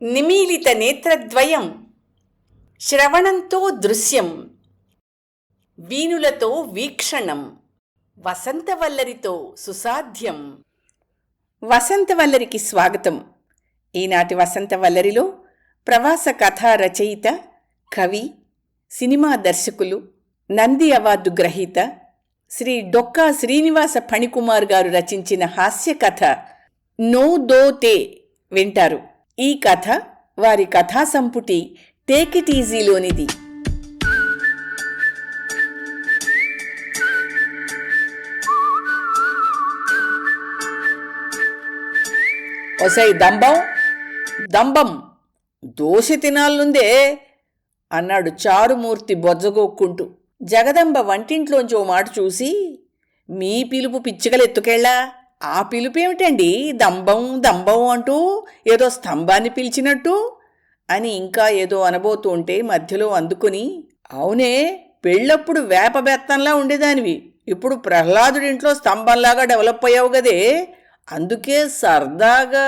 నిమీలిత నేత్రద్వయం, శ్రవణంతో దృశ్యం, వీణులతో వీక్షణం, వసంతవల్లరితో సుసాధ్యం. వసంతవల్లరికి స్వాగతం. ఈనాటి వసంతవల్లరిలో ప్రవాస కథా రచయిత, కవి, సినిమా దర్శకులు, నంది అవార్డు గ్రహీత శ్రీ డొక్కా శ్రీనివాస ఫణికుమార్ గారు రచించిన హాస్య కథ నో దో తే వింటారు. ఈ కథ వారి కథా సంపుటి టేక్ ఇట్ ఈజీలోనిది. ఒసై దంబం దంబం, దోశ తినాలనుందే అన్నాడు చారుమూర్తి బొజ్జగోక్కుంటూ. జగదంబ వంటింట్లోంచి ఓ మాట చూసి, మీ పిలుపు పిచ్చికలెత్తుకెళ్ళా, ఆ పిలుపేమిటండి దంబం దంబం అంటూ, ఏదో స్తంభాన్ని పిలిచినట్టు అని ఇంకా ఏదో అనబోతూ ఉంటే మధ్యలో అందుకుని, అవునే, పెళ్ళప్పుడు వేపబెత్తంలా ఉండేదానివి, ఇప్పుడు ప్రహ్లాదుడింట్లో స్తంభంలాగా డెవలప్ అయ్యావు గదే, అందుకే సరదాగా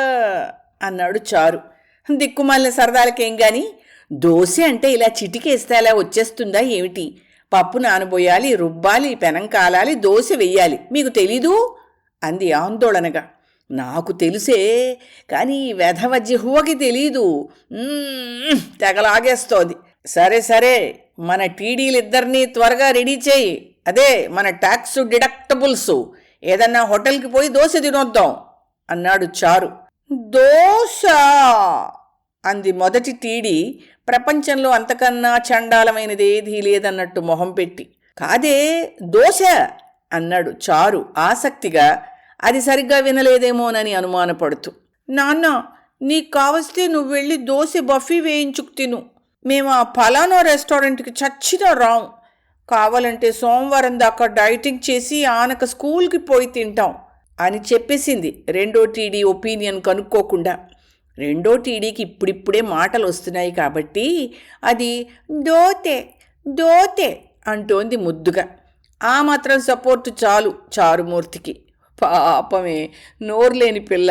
అన్నాడు చారు. దిక్కుమాలిన సరదాలకేం గాని, దోశ అంటే ఇలా చిటికేస్తే అలా వచ్చేస్తుందా ఏమిటి? పప్పు నానబోయాలి, రుబ్బాలి, పెనం కాలాలి, దోశ వెయ్యాలి, మీకు తెలీదు అంది ఆందోళనగా. నాకు తెలుసే, కానీ ఈ వెధవ జిహ్వకి తెలీదు, తెగలాగేస్తోంది. సరే సరే, మన టీడీలిద్దరినీ త్వరగా రెడీ చేయి, అదే మన ట్యాక్స్ డిడక్టబుల్స్, ఏదన్నా హోటల్కి పోయి దోశ తినొద్దాం అన్నాడు చారు. దోశ అంది మొదటి టీడీ, ప్రపంచంలో అంతకన్నా చండాలమైనదేదీ లేదన్నట్టు మొహం పెట్టి. కాదే, దోశ అన్నాడు చారు ఆసక్తిగా, అది సరిగ్గా వినలేదేమోనని అనుమానపడుతూ. నాన్న, నీకు కావస్తే నువ్వు వెళ్ళి దోశ బఫీ వేయించుకు తిను, మేము ఆ ఫలానా రెస్టారెంట్కి చచ్చినా రాం, కావాలంటే సోమవారం దాకా డైటింగ్ చేసి ఆనక స్కూల్కి పోయి తింటాం అని చెప్పేసింది రెండో టీడీ ఒపీనియన్ కనుక్కోకుండా. రెండో టీడీకి ఇప్పుడిప్పుడే మాటలు వస్తున్నాయి కాబట్టి అది దోతే దోతే అంటోంది ముద్దుగా. ఆ మాత్రం సపోర్టు చాలు చారుమూర్తికి. పాపమే, నోరులేని పిల్ల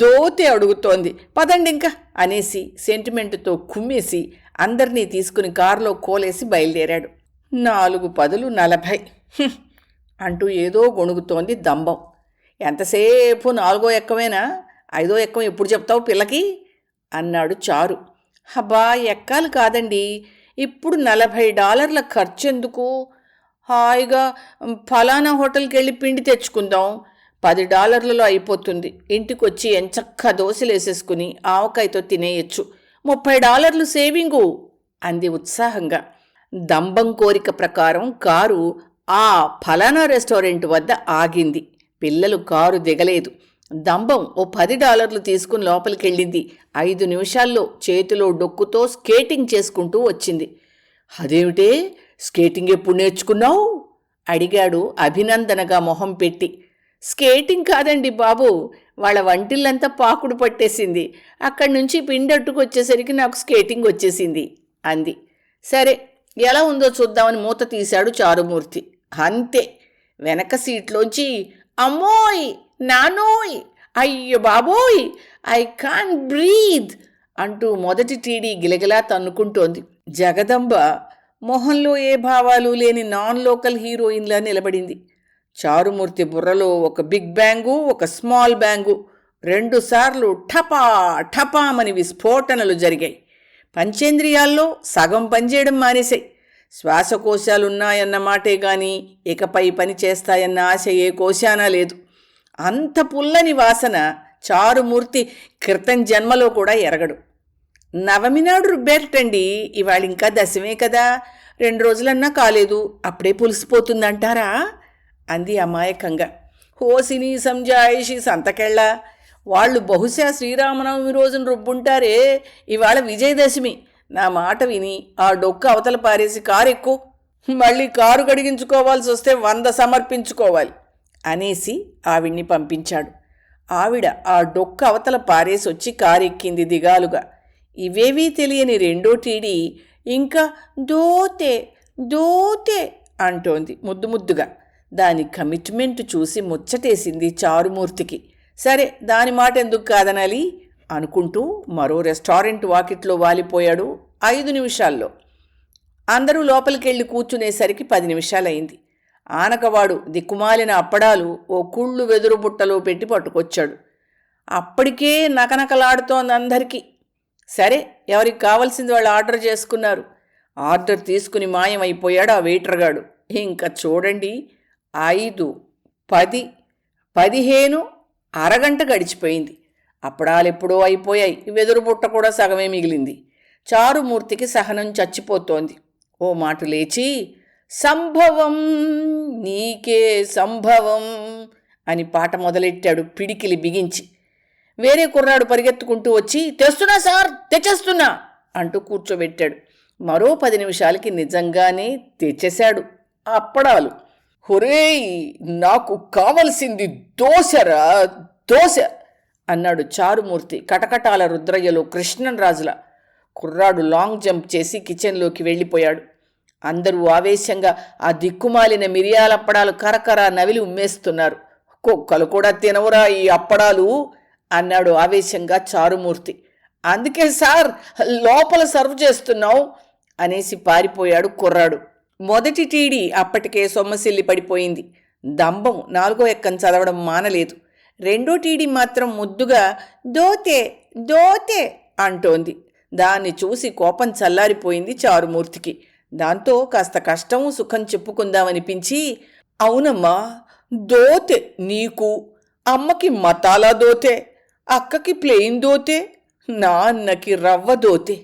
దోతే అడుగుతోంది, పదండి ఇంకా అనేసి సెంటిమెంటుతో కుమ్మేసి అందరినీ తీసుకుని కారులో కోలేసి బయలుదేరాడు. 4:10 అంటూ ఏదో గొణుగుతోంది దంబం. ఎంతసేపు 4వ ఎక్కమేనా, 5వ ఎక్కం ఎప్పుడు చెప్తావు పిల్లకి అన్నాడు చారు. హబ్బా, ఎక్కాలి కాదండి, ఇప్పుడు $40 ఖర్చెందుకు, హాయిగా ఫలానా హోటల్కి వెళ్ళి పిండి తెచ్చుకుందాం, $10 అయిపోతుంది, ఇంటికొచ్చి ఎంచక్క దోశలు వేసేసుకుని ఆవకాయతో తినేయచ్చు, $30 సేవింగు అంది ఉత్సాహంగా. దంబం కోరిక ప్రకారం కారు ఆ ఫలానా రెస్టారెంట్ వద్ద ఆగింది. పిల్లలు కారు దిగలేదు. దంబం ఓ $10 తీసుకుని లోపలికెళ్ళింది. 5 నిమిషాల్లో చేతిలో డొక్కుతో స్కేటింగ్ చేసుకుంటూ వచ్చింది. అదేమిటే, స్కేటింగ్ ఎప్పుడు నేర్చుకున్నావు అడిగాడు అభినందనగా మొహం పెట్టి. స్కేటింగ్ కాదండి బాబు, వాళ్ళ వంటిల్లంతా పాకుడు పట్టేసింది, అక్కడి నుంచి పిండట్టుకొచ్చేసరికి నాకు స్కేటింగ్ వచ్చేసింది అంది. సరే, ఎలా ఉందో చూద్దామని మూత తీశాడు చారుమూర్తి. అంతే, వెనక సీట్లోంచి అమ్మోయ్ నానోయ్ అయ్యో బాబోయ్ ఐ కాన్ బ్రీద్ అంటూ మొదటి టీడీ గిలగిలా తన్నుకుంటోంది. జగదంబ మొహంలో ఏ భావాలు లేని నాన్ లోకల్ హీరోయిన్లా నిలబడింది. చారుమూర్తి బుర్రలో ఒక బిగ్ బ్యాంగు, ఒక స్మాల్ బ్యాంగు, 2 సార్లు ఠపా ఠపామని విస్ఫోటనలు జరిగాయి. పంచేంద్రియాల్లో సగం పనిచేయడం మానేశాయి. శ్వాసకోశాలున్నాయన్నమాటే గాని ఇకపై పని చేస్తాయన్న ఆశ ఏ కోశానా లేదు. అంత పుల్లని వాసన చారుమూర్తి క్రితం జన్మలో కూడా ఎరగడు. నవమి నాడు రుబ్బేరటండి, ఇవాళింకా దశమే కదా, 2 రోజులన్నా కాలేదు, అప్పుడే పులిసిపోతుందంటారా అంది అమాయకంగా. హోసిని సంజాయిషి సంతకెళ్ళ, వాళ్ళు బహుశా శ్రీరామనవమి రోజున రుబ్బుంటారే, ఇవాళ విజయదశమి, నా మాట విని ఆ డొక్క అవతల పారేసి కారు ఎక్కు, మళ్ళీ కారు కడిగించుకోవాల్సి వస్తే 100 సమర్పించుకోవాలి అనేసి ఆవిడ్ని పంపించాడు. ఆవిడ ఆ డొక్క అవతల పారేసి వచ్చి కారెక్కింది దిగాలుగా. ఇవేవీ తెలియని రెండో టీడీ ఇంకా దోతే దోతే అంటోంది ముద్దు ముద్దుగా. దాని కమిట్మెంట్ చూసి ముచ్చటేసింది చారుమూర్తికి. సరే, దాని మాట ఎందుకు కాదనాలి, అనుకుంటూ మరో రెస్టారెంట్ వాకిట్లో వాలిపోయాడు 5 నిమిషాల్లో. అందరూ లోపలికెళ్ళి కూర్చునేసరికి 10 నిమిషాలయింది. ఆనకవాడు దిక్కుమాలిన అప్పడాలు ఓ కుళ్ళు వెదురు బుట్టలో పెట్టి పట్టుకొచ్చాడు. అప్పటికే నకనకలాడుతోంది అందరికీ. సరే, ఎవరికి కావాల్సింది వాళ్ళు ఆర్డర్ చేసుకున్నారు. ఆర్డర్ తీసుకుని మాయమైపోయాడు ఆ వెయిటర్గాడు. ఇంకా చూడండి, 5, 10, 15 అరగంట గడిచిపోయింది. అప్పడాలెప్పుడో అయిపోయాయి. వెదురు బుట్ట కూడా సగమే మిగిలింది. చారుమూర్తికి సహనం చచ్చిపోతోంది. ఓ మాట లేచి, సంభవం నీకే సంభవం అని పాట మొదలెట్టాడు పిడికిలి బిగించి. వేరే కుర్రాడు పరిగెత్తుకుంటూ వచ్చి, తెస్తున్నా సార్, తెచ్చేస్తున్నా అంటూ కూర్చోబెట్టాడు. మరో 10 నిమిషాలకి నిజంగానే తెచ్చేశాడు అప్పడాలు. హొరేయ్, నాకు కావలసింది దోశరా, దోశ అన్నాడు చారుమూర్తి కటకటాల రుద్రయ్యలో కృష్ణరాజుల. కుర్రాడు లాంగ్ జంప్ చేసి కిచెన్లోకి వెళ్ళిపోయాడు. అందరూ ఆవేశంగా ఆ దిక్కుమాలిన మిరియాల అప్పడాలు కరకర నవిలి ఉమ్మేస్తున్నారు. కుక్కలు కూడా తినవురా ఈ అప్పడాలు అన్నాడు ఆవేశంగా చారుమూర్తి. అందుకే సార్ లోపల సర్వ్ చేస్తున్నావు అనేసి పారిపోయాడు కుర్రాడు. మొదటి టీడీ అప్పటికే సొమ్మసిల్లి పడిపోయింది. దంభం 4వ ఎక్కం చదవడం మానలేదు. రెండో టీడీ మాత్రం ముద్దుగా దోతే దోతే అంటోంది. దాన్ని చూసి కోపం చల్లారిపోయింది చారుమూర్తికి. దాంతో కాస్త కష్టం సుఖం చెప్పుకుందామనిపించి, అవునమ్మా, దోతే నీకు, అమ్మకి మతాలా దోతే, అక్కకి ప్లెయిన్ దోతే, నాన్నకి రవ్వ దోతే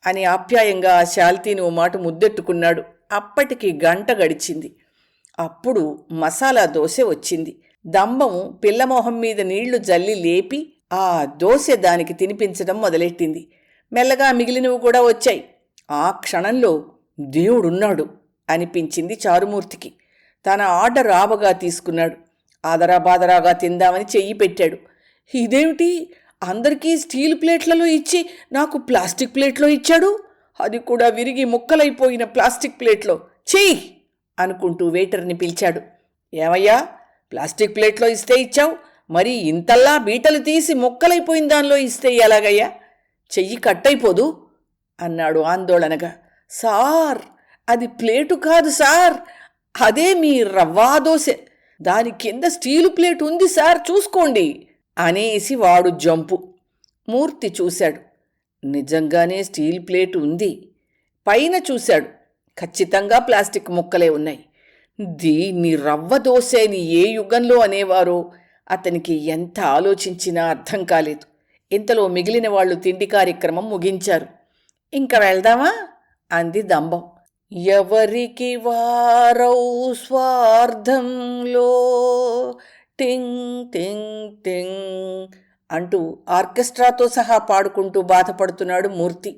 అని ఆప్యాయంగా ఆ శాల్తీని ఓ మాట ముద్దెట్టుకున్నాడు. అప్పటికి గంట గడిచింది. అప్పుడు మసాలా దోశ వచ్చింది. దంభము పిల్లమోహం మీద నీళ్లు జల్లి లేపి ఆ దోశ దానికి తినిపించడం మొదలెట్టింది. మెల్లగా మిగిలినవి కూడా వచ్చాయి. ఆ క్షణంలో దేవుడున్నాడు అనిపించింది చారుమూర్తికి. తన ఆర్డర్ ఆబగా తీసుకున్నాడు. ఆదరాబాదరాగా తిందామని చెయ్యి పెట్టాడు. ఇదేమిటి, అందరికీ స్టీల్ ప్లేట్లలో ఇచ్చి నాకు ప్లాస్టిక్ ప్లేట్లో ఇచ్చాడు, అది కూడా విరిగి ముక్కలైపోయిన ప్లాస్టిక్ ప్లేట్లో. చెయ్యి అనుకుంటూ వెయిటర్ని పిలిచాడు. ఏమయ్యా, ప్లాస్టిక్ ప్లేట్లో ఇస్తే ఇచ్చావు, మరి ఇంతల్లా బీటలు తీసి ముక్కలైపోయిన దానిలో ఇస్తే ఎలాగయ్యా, చెయ్యి కట్టయిపోదు అన్నాడు ఆందోళనగా. సార్, అది ప్లేటు కాదు సార్, అదే మీ రవ్వా దోశ, దాని కింద స్టీలు ప్లేట్ ఉంది సార్, చూసుకోండి అనేసి వాడు జంపు. మూర్తి చూశాడు. నిజంగానే స్టీల్ ప్లేట్ ఉంది. పైన చూశాడు. ఖచ్చితంగా ప్లాస్టిక్ ముక్కలే ఉన్నాయి. దీన్ని రవ్వ దోశ అని ఏ యుగంలో అనేవారో అతనికి ఎంత ఆలోచించినా అర్థం కాలేదు. ఇంతలో మిగిలిన వాళ్ళు తిండి కార్యక్రమం ముగించారు. ఇంక వెళ్దామా అంది దంభం. ఎవరికి వారౌ స్వార్థంలో టింగ్ టింగ్ టింగ్ అంటూ ఆర్కెస్ట్రాతో సహా పాడుకుంటూ బాధపడుతున్నాడు మూర్తి.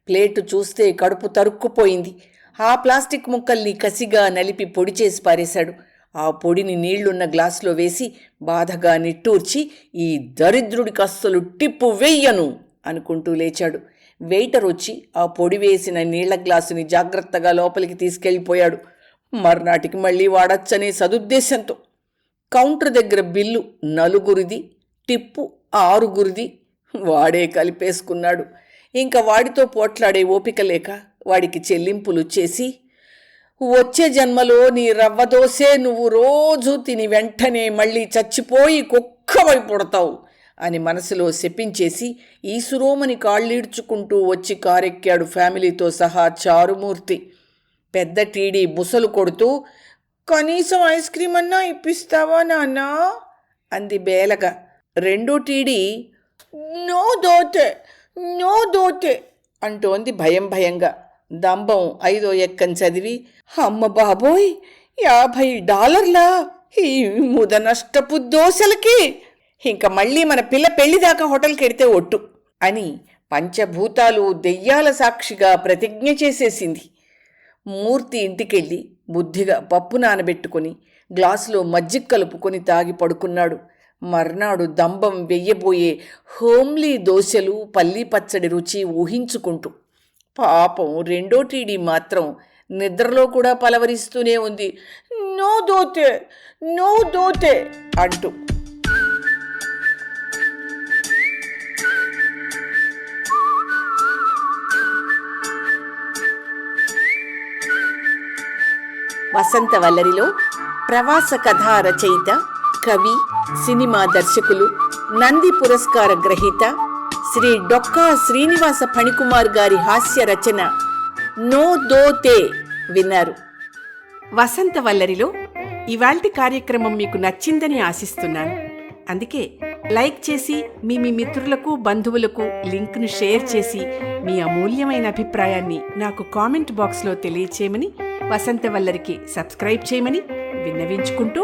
ప్లేటు చూస్తే కడుపు తరుక్కుపోయింది. ఆ ప్లాస్టిక్ ముక్కల్ని కసిగా నలిపి పొడి చేసి పారేశాడు. ఆ పొడిని నీళ్లున్న గ్లాసులో వేసి బాధగా నిట్టూర్చి, ఈ దరిద్రుడికి అస్సలు టిప్పు వెయ్యను అనుకుంటూ లేచాడు. వెయిటర్ వచ్చి ఆ పొడి వేసిన నీళ్ల గ్లాసుని జాగ్రత్తగా లోపలికి తీసుకెళ్ళిపోయాడు. మర్నాటికి మళ్ళీ వాడచ్చనే సదుద్దేశంతో. కౌంటర్ దగ్గర బిల్లు 4 టిప్పు 6 వాడే కలిపేసుకున్నాడు. ఇంకా వాడితో పోట్లాడే ఓపిక లేక వాడికి చెల్లింపులు చేసి, వచ్చే జన్మలో నీ రవ్వ దోసే నువ్వు రోజు తిని వెంటనే మళ్ళీ చచ్చిపోయి కుక్కవై పుడతావు అని మనసులో శపించేసి ఈసురోమని కాళ్ళీడ్చుకుంటూ వచ్చి కారెక్కాడు ఫ్యామిలీతో సహా చారుమూర్తి. పెద్ద టీడీ బుసలు కొడుతూ, కనీసం ఐస్ క్రీమ్ అన్నా ఇప్పిస్తావా నాన్నా అంది బేలగా. రెండో టీడీ, నో దోతే నో దోతే అంటోంది భయం భయంగా. దంభం 5వ ఎక్కం చదివి, అమ్మ బాబోయ్, $50 ఈ ముద నష్టపు దోశలకి, ఇంక మళ్ళీ మన పిల్ల పెళ్లిదాకా హోటల్కి ఎడితే ఒట్టు అని పంచభూతాలు దెయ్యాల సాక్షిగా ప్రతిజ్ఞ చేసేసింది. మూర్తి ఇంటికెళ్ళి బుద్ధిగా పప్పు నానబెట్టుకుని గ్లాసులో మజ్జిగ కలుపుకొని తాగి పడుకున్నాడు. మర్నాడు దంభం వెయ్యబోయే హోమ్లీ దోశలు పల్లీ పచ్చడి రుచి ఊహించుకుంటూ. పాపం రెండో టీడీ మాత్రం నిద్రలో కూడా పలవరిస్తూనే ఉంది, నో దోతే నో దోతే అంటూ. వసంతవల్లరిలో ప్రవాస కథా రచయిత, కవి, సినిమా దర్శకులు, నంది పురస్కార గ్రహీత శ్రీ డొక్కా శ్రీనివాస ఫణికుమార్ గారి హాస్య రచన నో దోతే విన్నారు. వసంతవల్లరిలో ఇవాల్టి కార్యక్రమం మీకు నచ్చిందని ఆశిస్తున్నాను. అందుకే లైక్ చేసి మీ మిత్రులకు, బంధువులకు లింక్ను షేర్ చేసి మీ అమూల్యమైన అభిప్రాయాన్ని నాకు కామెంట్ బాక్స్లో తెలియచేయమని, వసంతవల్లరికి సబ్స్క్రైబ్ చేయమని విన్నవించుకుంటూ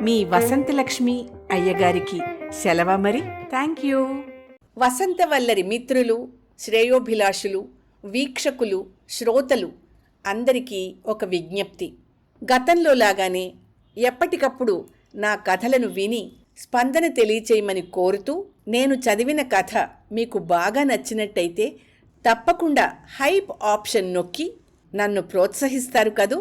మీ వసంతలక్ష్మి అయ్యగారికి సెలవు మరి. Thank you. వసంతవల్లరి మిత్రులు, శ్రేయోభిలాషులు, వీక్షకులు, శ్రోతలు అందరికీ ఒక విజ్ఞప్తి. గతంలో లాగానే ఎప్పటికప్పుడు నా కథలను విని స్పందన తెలియచేయమని కోరుతూ, నేను చదివిన కథ మీకు బాగా నచ్చినట్టయితే తప్పకుండా హైప్ ఆప్షన్ నొక్కి నన్ను ప్రోత్సహిస్తారు కదూ.